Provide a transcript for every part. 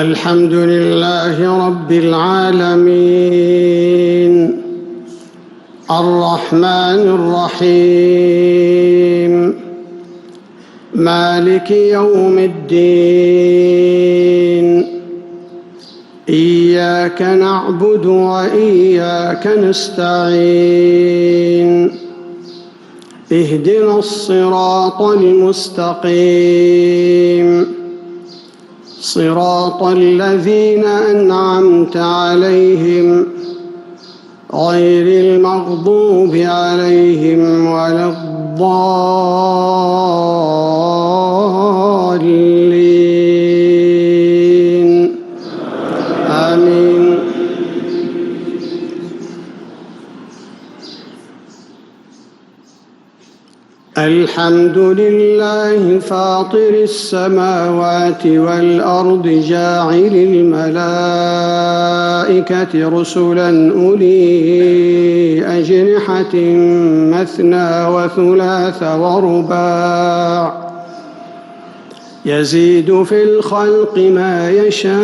الحمد لله رب العالمين الرحمن الرحيم مالك يوم الدين إياك نعبد وإياك نستعين اهدنا الصراط المستقيم صراط الذين أنعمت عليهم غير المغضوب عليهم ولا الضالين آمين. الحمد لله فاطر السماوات والأرض جاعل الملائكة رسلا أولي أجنحة مثنى وثلاث ورباع يزيد في الخلق ما يشاء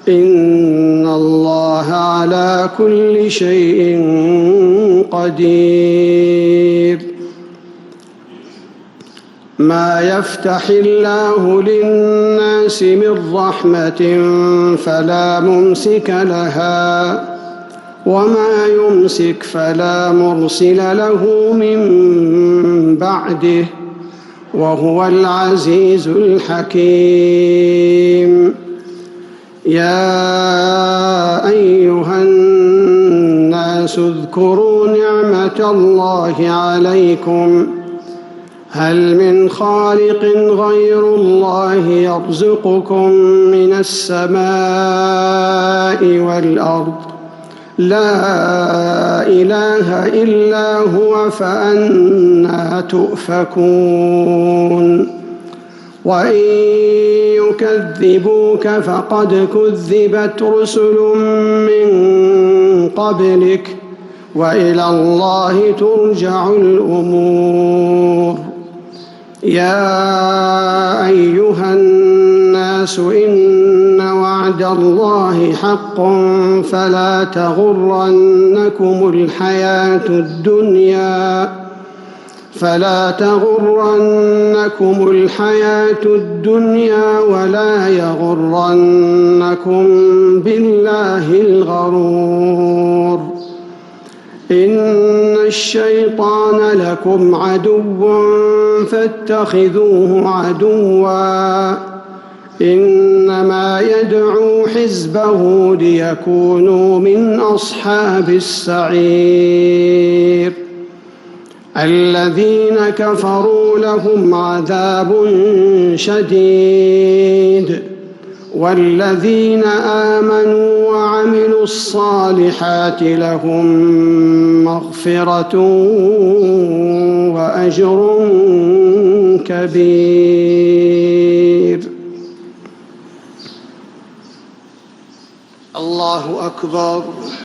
إن الله على كل شيء قدير. ما يفتح الله للناس من رحمة فلا ممسك لها وما يمسك فلا مرسل له من بعده وهو العزيز الحكيم. يا أيها الناس اذكروا نعمة الله عليكم هل من خالق غير الله يرزقكم من السماء والأرض لا إله إلا هو فأنى تؤفكون. وإن يكذبوك فقد كذبت رسل من قبلك وإلى الله ترجع الأمور. يا أيها الناس إن وعد الله حق فلا تغرنكم الحياة الدنيا ولا يغرنكم بالله الغرور. إن الشيطان لكم عدو فاتخذوه عدوا إنما يدعو حزبه ليكونوا من أصحاب السعير. الذين كفروا لهم عذاب شديد والذين آمنوا وعملوا الصالحات لهم مغفرة وأجر كبير. الله أكبر.